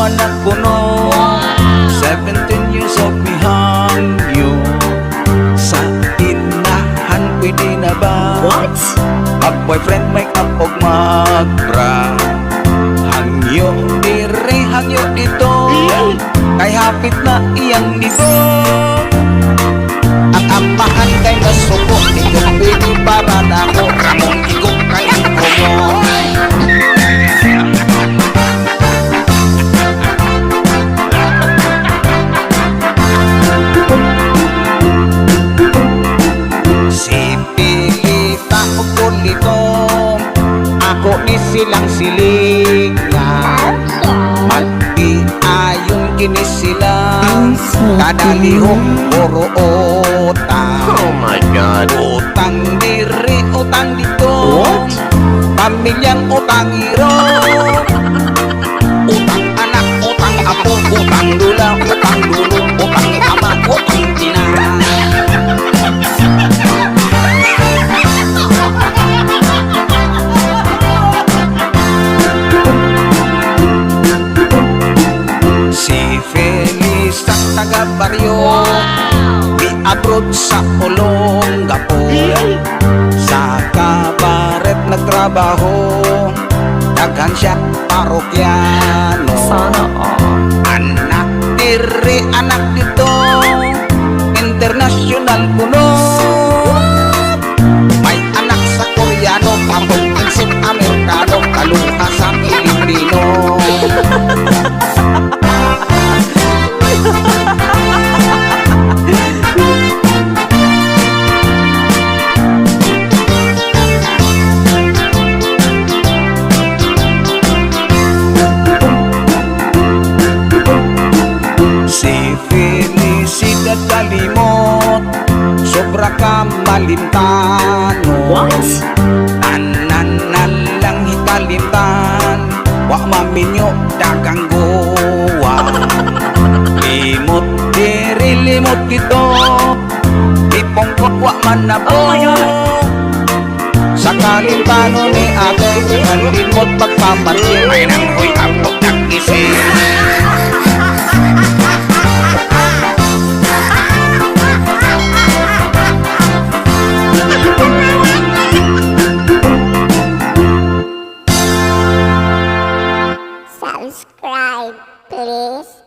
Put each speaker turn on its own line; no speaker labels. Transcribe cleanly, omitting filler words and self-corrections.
anak ko no. 17 years of me hangyo. Sa inahan pwede na ba?
What?
Mag-boyfriend, make up og mag-bra. Hangyo dire, hangyo dito. Kay hapit na iyang dito. Ang amahan kay nasuko, ikaw pwede para na ako. Ramong igong kay ko mo. Si Pilita o Kulito, ako ni silang silingan. Magdi ayon kini sila, kadalihong puro utang.
Oh my God.
Utang diri, utang dito.
What?
Pamilyang utang iro. Utang anak, utang apo, utang lula, utang lulu, utang ama, utang ina. Si Feliz ang taga-baryo, di-abroad sa Olongapo. Sa kabaret nagtrabaho, daghan siya parokyano.
Sana all.
Anak diri, anak dito, international kuno. May anak sa Koreano, kapag isip Amerikano, kaluha sa Pilipino. Si Felicidad kalimot, sobra ka malintano.
What?
Tanan na lang hikalimtan, wa maminyo dagang gowa. Limot diri, limot kito, ipongkot wa man na po.
Oh my God.
Sa kalintano ni ate, ang limot pagpapansin, ay nang huy abot nag-isip.
Subscribe, please.